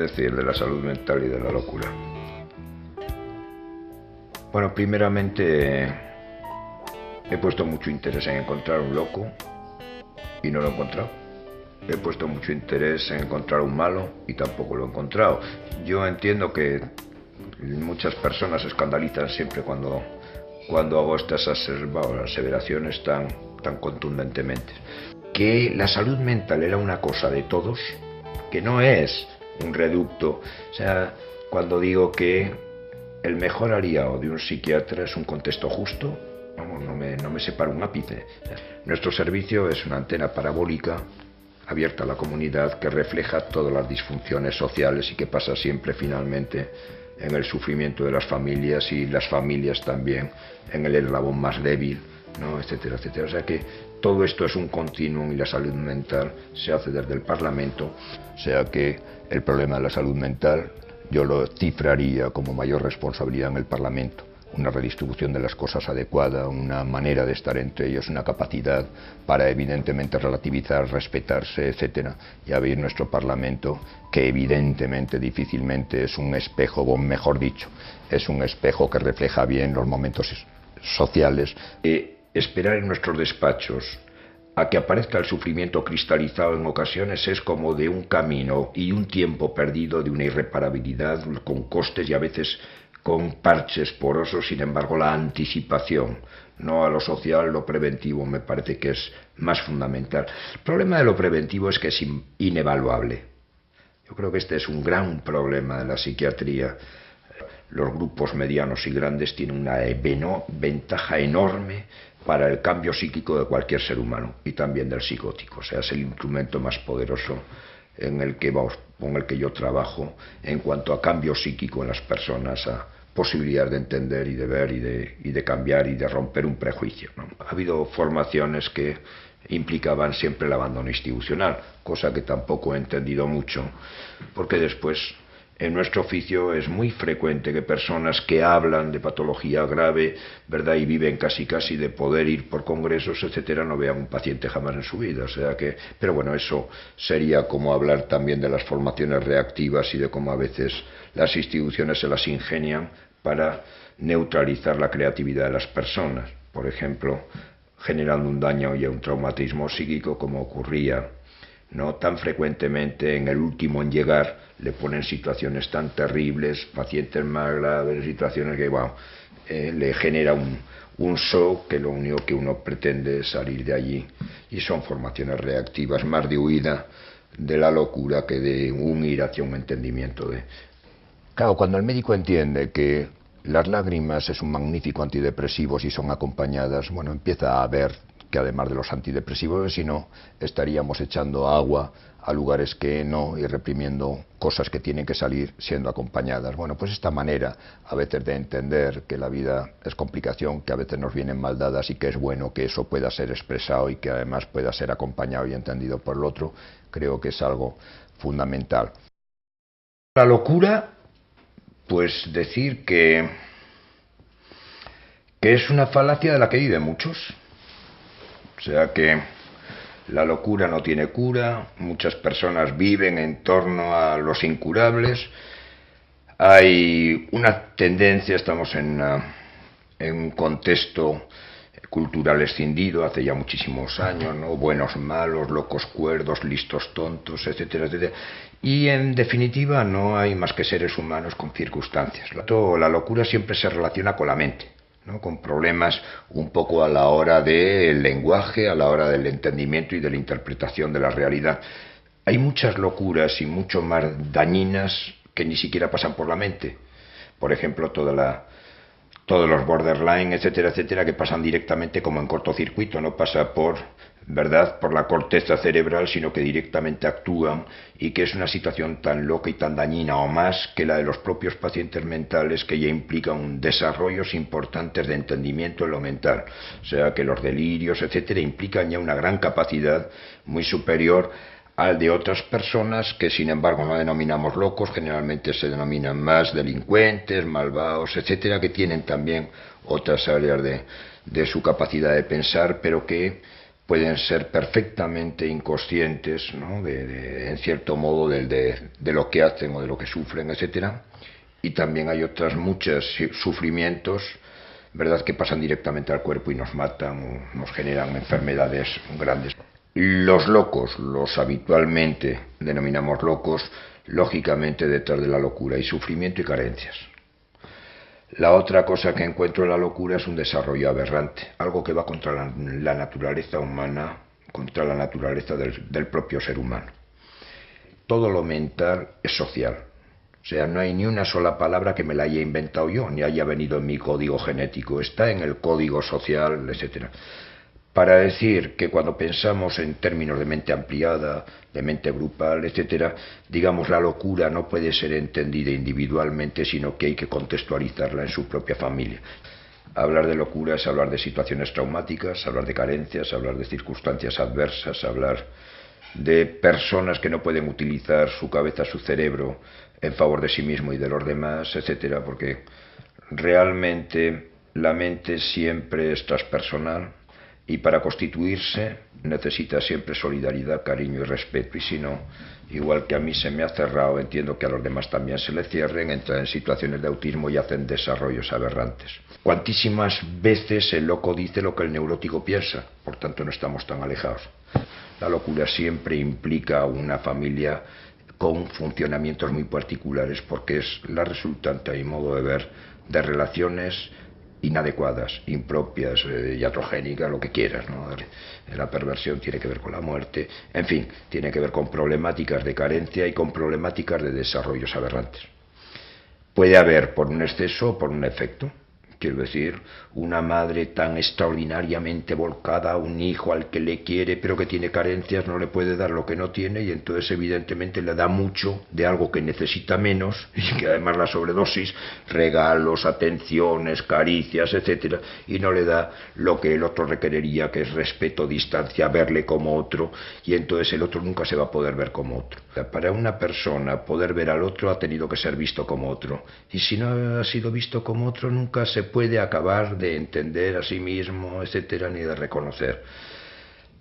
decir de la salud mental y de la locura? Bueno, primeramente he puesto mucho interés en encontrar un loco y no lo he encontrado. He puesto mucho interés en encontrar un malo y tampoco lo he encontrado. Yo entiendo que muchas personas se escandalizan siempre cuando hago estas aseveraciones tan contundentemente. Que la salud mental era una cosa de todos, que no es un reducto. O sea, cuando digo que el mejor aliado de un psiquiatra es un contexto justo, vamos, no me separa un ápice. Nuestro servicio es una antena parabólica abierta a la comunidad que refleja todas las disfunciones sociales y que pasa siempre finalmente en el sufrimiento de las familias y las familias también en el eslabón más débil, ¿no? Etcétera, etcétera. O sea que todo esto es un continuum y la salud mental se hace desde el Parlamento. O sea que el problema de la salud mental yo lo cifraría como mayor responsabilidad en el Parlamento. Una redistribución de las cosas adecuada, una manera de estar entre ellos, una capacidad para evidentemente relativizar, respetarse, etcétera. Ya veis nuestro Parlamento, que evidentemente, difícilmente es un espejo, o mejor dicho, es un espejo que refleja bien los momentos sociales. Esperar en nuestros despachos a que aparezca el sufrimiento cristalizado en ocasiones es como de un camino y un tiempo perdido, de una irreparabilidad con costes y a veces con parches porosos. Sin embargo, la anticipación, no a lo social, lo preventivo, me parece que es más fundamental. El problema de lo preventivo es que es inevaluable. Yo creo que este es un gran problema de la psiquiatría. Los grupos medianos y grandes tienen una ventaja enorme para el cambio psíquico de cualquier ser humano y también del psicótico. O sea, es el instrumento más poderoso con el que yo trabajo en cuanto a cambio psíquico en las personas, a posibilidad de entender y de ver y de cambiar y de romper un prejuicio, ¿no? Ha habido formaciones que implicaban siempre el abandono institucional, cosa que tampoco he entendido mucho, porque después en nuestro oficio es muy frecuente que personas que hablan de patología grave, ¿verdad?, y viven casi de poder ir por congresos, etcétera, no vean un paciente jamás en su vida. O sea que, pero bueno, eso sería como hablar también de las formaciones reactivas y de cómo a veces las instituciones se las ingenian para neutralizar la creatividad de las personas. Por ejemplo, generando un daño y un traumatismo psíquico, como ocurría no tan frecuentemente en el último en llegar. Le ponen situaciones tan terribles, pacientes más graves, situaciones que le genera un shock que lo único que uno pretende es salir de allí, y son formaciones reactivas, más de huida de la locura que de un ir hacia un entendimiento de... Claro, cuando el médico entiende que las lágrimas es un magnífico antidepresivo si son acompañadas, bueno, empieza a ver que además de los antidepresivos, si no, estaríamos echando agua a lugares que no y reprimiendo cosas que tienen que salir siendo acompañadas. Bueno, pues esta manera a veces de entender que la vida es complicación, que a veces nos vienen mal dadas y que es bueno que eso pueda ser expresado y que además pueda ser acompañado y entendido por el otro, creo que es algo fundamental. La locura, pues decir que es una falacia de la que viven muchos. O sea que la locura no tiene cura, muchas personas viven en torno a los incurables. Hay una tendencia, estamos en un contexto cultural escindido hace ya muchísimos años, ¿no? Buenos, malos, locos, cuerdos, listos, tontos, etcétera, etcétera. Y en definitiva no hay más que seres humanos con circunstancias. La locura siempre se relaciona con la mente, ¿no?, con problemas un poco a la hora del lenguaje, a la hora del entendimiento y de la interpretación de la realidad. Hay muchas locuras y mucho más dañinas que ni siquiera pasan por la mente. Por ejemplo, todos los borderline, etcétera, etcétera, que pasan directamente como en cortocircuito, no pasa por la corteza cerebral, sino que directamente actúan, y que es una situación tan loca y tan dañina o más que la de los propios pacientes mentales, que ya implican desarrollos importantes de entendimiento en lo mental. O sea que los delirios, etcétera, implican ya una gran capacidad muy superior al de otras personas que sin embargo no denominamos locos, generalmente se denominan más delincuentes, malvados, etcétera, que tienen también otras áreas de su capacidad de pensar, pero que pueden ser perfectamente inconscientes, ¿no? En cierto modo de lo que hacen o de lo que sufren, etcétera. Y también hay otras muchos sufrimientos, verdad, que pasan directamente al cuerpo y nos matan o nos generan enfermedades grandes. Los locos, los habitualmente denominamos locos, lógicamente detrás de la locura hay sufrimiento y carencias. La otra cosa que encuentro en la locura es un desarrollo aberrante, algo que va contra la naturaleza humana, contra la naturaleza del propio ser humano. Todo lo mental es social. O sea, no hay ni una sola palabra que me la haya inventado yo, ni haya venido en mi código genético. Está en el código social, etcétera. Para decir que cuando pensamos en términos de mente ampliada, de mente grupal, etcétera, digamos, la locura no puede ser entendida individualmente, sino que hay que contextualizarla en su propia familia. Hablar de locura es hablar de situaciones traumáticas, hablar de carencias, hablar de circunstancias adversas, hablar de personas que no pueden utilizar su cabeza, su cerebro en favor de sí mismo y de los demás, etcétera, porque realmente la mente siempre es transpersonal y para constituirse necesita siempre solidaridad, cariño y respeto, y si no, igual que a mí se me ha cerrado, entiendo que a los demás también se les cierren, entran en situaciones de autismo y hacen desarrollos aberrantes. Cuantísimas veces el loco dice lo que el neurótico piensa, por tanto no estamos tan alejados. La locura siempre implica una familia con funcionamientos muy particulares porque es la resultante, a mi modo de ver, de relaciones inadecuadas, impropias, iatrogénicas, lo que quieras, ¿no? La perversión tiene que ver con la muerte, en fin, tiene que ver con problemáticas de carencia y con problemáticas de desarrollos aberrantes. Puede haber por un exceso o por un efecto. Quiero decir, una madre tan extraordinariamente volcada a un hijo al que le quiere pero que tiene carencias, no le puede dar lo que no tiene y entonces evidentemente le da mucho de algo que necesita menos y que además la sobredosis, regalos, atenciones, caricias, etcétera, y no le da lo que el otro requeriría, que es respeto, distancia, verle como otro, y entonces el otro nunca se va a poder ver como otro. Para una persona poder ver al otro ha tenido que ser visto como otro, y si no ha sido visto como otro nunca se puede acabar de entender a sí mismo, etcétera, ni de reconocer.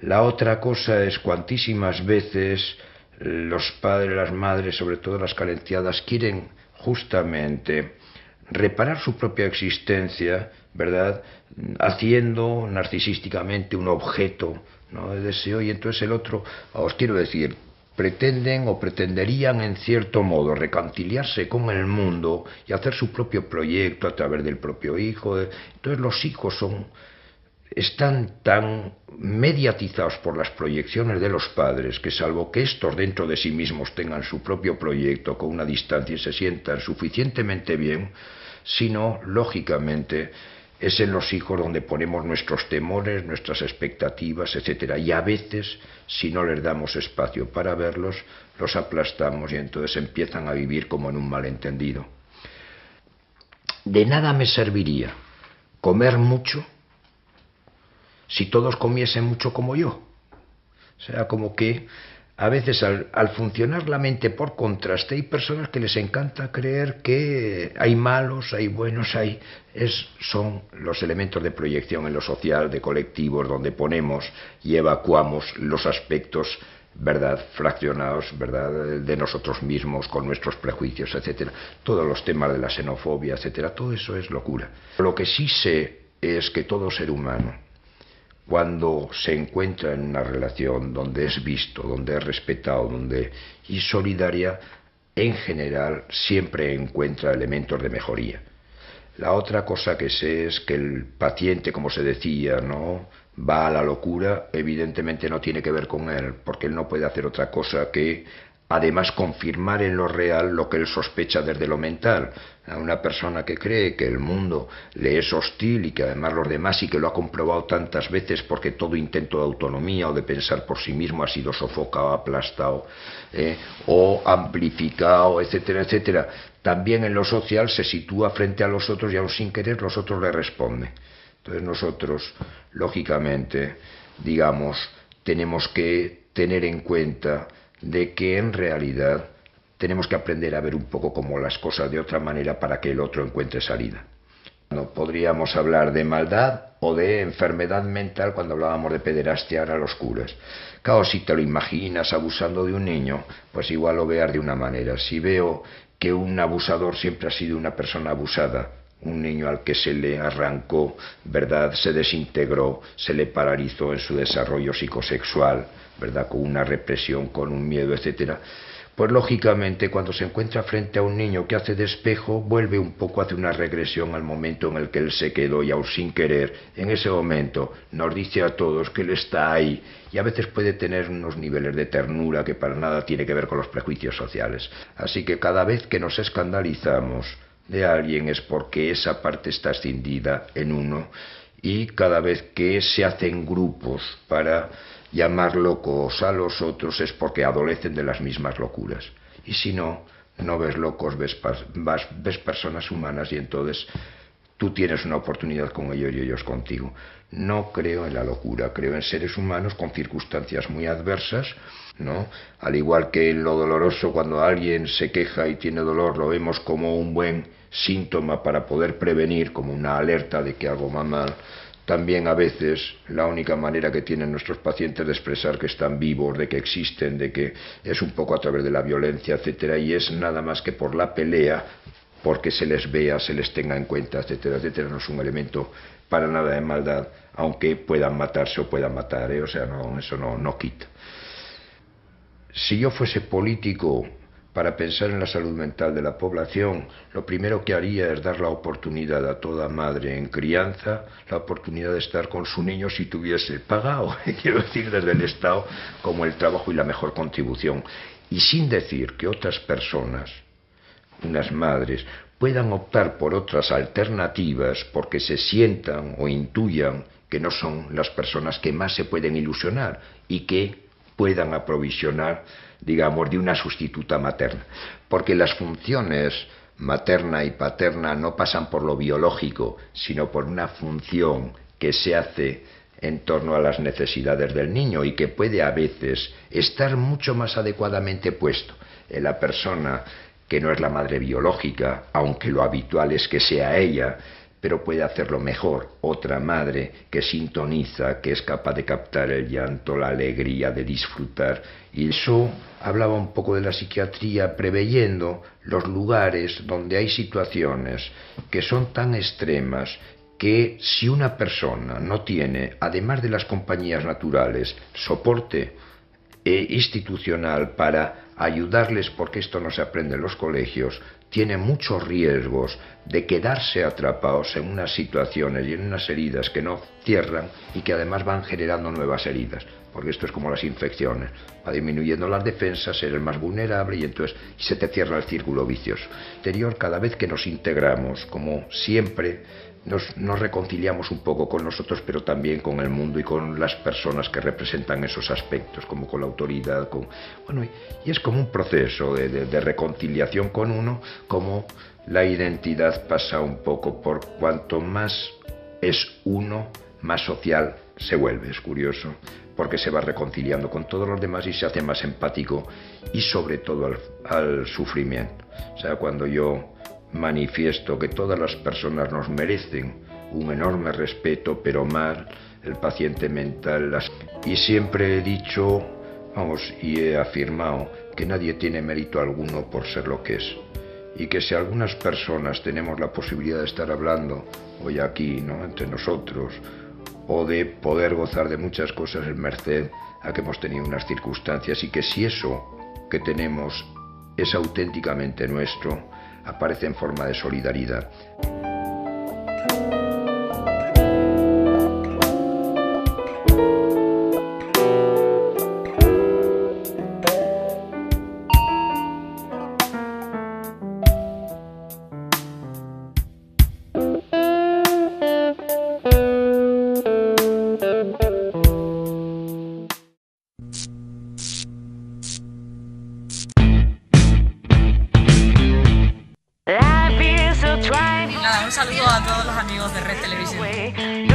La otra cosa es cuantísimas veces los padres, las madres, sobre todo las carenciadas, quieren justamente reparar su propia existencia, ¿verdad?, haciendo narcisísticamente un objeto, ¿no?, de deseo, y entonces el otro, os quiero decir, pretenden o pretenderían en cierto modo reconciliarse con el mundo y hacer su propio proyecto a través del propio hijo. Entonces los hijos están tan mediatizados por las proyecciones de los padres que salvo que estos dentro de sí mismos tengan su propio proyecto con una distancia y se sientan suficientemente bien, sino lógicamente es en los hijos donde ponemos nuestros temores, nuestras expectativas, etcétera. Y a veces, si no les damos espacio para verlos, los aplastamos y entonces empiezan a vivir como en un malentendido. De nada me serviría comer mucho si todos comiesen mucho como yo. O sea, como que a veces al funcionar la mente por contraste hay personas que les encanta creer que hay malos, hay buenos, son los elementos de proyección en lo social, de colectivos, donde ponemos y evacuamos los aspectos, ¿verdad?, fraccionados, ¿verdad?, de nosotros mismos, con nuestros prejuicios, etcétera. Todos los temas de la xenofobia, etcétera, todo eso es locura. Lo que sí sé es que todo ser humano, cuando se encuentra en una relación donde es visto, donde es respetado, y solidaria, en general siempre encuentra elementos de mejoría. La otra cosa que sé es que el paciente, como se decía, ¿no?, va a la locura, evidentemente no tiene que ver con él, porque él no puede hacer otra cosa que además confirmar en lo real lo que él sospecha desde lo mental. A una persona que cree que el mundo le es hostil y que además los demás, y que lo ha comprobado tantas veces porque todo intento de autonomía o de pensar por sí mismo ha sido sofocado, aplastado o amplificado, etcétera, etcétera, también en lo social se sitúa frente a los otros y aun sin querer los otros le responden. Entonces nosotros, lógicamente, digamos, tenemos que tener en cuenta de que en realidad tenemos que aprender a ver un poco como las cosas de otra manera para que el otro encuentre salida. No podríamos hablar de maldad o de enfermedad mental cuando hablábamos de pederastia a los curas. Claro, si te lo imaginas abusando de un niño, pues igual lo veas de una manera. Si veo que un abusador siempre ha sido una persona abusada, un niño al que se le arrancó, ¿verdad?, se desintegró, se le paralizó en su desarrollo psicosexual, ¿verdad?, con una represión, con un miedo, etcétera. Pues lógicamente cuando se encuentra frente a un niño que hace de espejo, vuelve un poco hacia una regresión al momento en el que él se quedó y aún sin querer, en ese momento nos dice a todos que él está ahí y a veces puede tener unos niveles de ternura que para nada tiene que ver con los prejuicios sociales. Así que cada vez que nos escandalizamos de alguien es porque esa parte está escindida en uno y cada vez que se hacen grupos para llamar locos a los otros es porque adolecen de las mismas locuras. Y si no, no ves locos, ves personas humanas y entonces tú tienes una oportunidad con ellos y ellos contigo. No creo en la locura, creo en seres humanos con circunstancias muy adversas, ¿no? Al igual que en lo doloroso, cuando alguien se queja y tiene dolor, lo vemos como un buen síntoma para poder prevenir, como una alerta de que algo va mal. También a veces la única manera que tienen nuestros pacientes de expresar que están vivos, de que existen, de que es un poco a través de la violencia, etcétera, y es nada más que por la pelea, porque se les vea, se les tenga en cuenta, etcétera, etcétera. No es un elemento para nada de maldad, aunque puedan matarse o puedan matar, o sea, no, eso no quita. Si yo fuese político para pensar en la salud mental de la población, lo primero que haría es dar la oportunidad a toda madre en crianza, la oportunidad de estar con su niño si tuviese pagado, quiero decir, desde el Estado, como el trabajo y la mejor contribución. Y sin decir que otras personas, unas madres, puedan optar por otras alternativas porque se sientan o intuyan que no son las personas que más se pueden ilusionar y que puedan aprovisionar, digamos, de una sustituta materna. Porque las funciones materna y paterna no pasan por lo biológico, sino por una función que se hace en torno a las necesidades del niño y que puede a veces estar mucho más adecuadamente puesto en la persona que no es la madre biológica, aunque lo habitual es que sea ella, pero puede hacerlo mejor otra madre que sintoniza, que es capaz de captar el llanto, la alegría, de disfrutar. Y eso hablaba un poco de la psiquiatría, preveyendo los lugares donde hay situaciones que son tan extremas que si una persona no tiene, además de las compañías naturales, soporte institucional para ayudarles, porque esto no se aprende en los colegios, tiene muchos riesgos de quedarse atrapados en unas situaciones y en unas heridas que no cierran y que además van generando nuevas heridas, porque esto es como las infecciones, va disminuyendo las defensas, eres más vulnerable y entonces se te cierra el círculo vicioso. Interior, cada vez que nos integramos, como siempre, nos reconciliamos un poco con nosotros, pero también con el mundo y con las personas que representan esos aspectos, como con la autoridad, y es como un proceso de reconciliación con uno, como la identidad pasa un poco por cuanto más es uno, más social se vuelve. Es curioso, porque se va reconciliando con todos los demás y se hace más empático y sobre todo al sufrimiento. O sea, cuando yo manifiesto que todas las personas nos merecen un enorme respeto, pero más el paciente mental. Y siempre he dicho, y he afirmado que nadie tiene mérito alguno por ser lo que es. Y que si algunas personas tenemos la posibilidad de estar hablando hoy aquí, ¿no?, entre nosotros, o de poder gozar de muchas cosas en merced a que hemos tenido unas circunstancias, y que si eso que tenemos es auténticamente nuestro, aparece en forma de solidaridad. Nada, un saludo a todos los amigos de Red Televisión.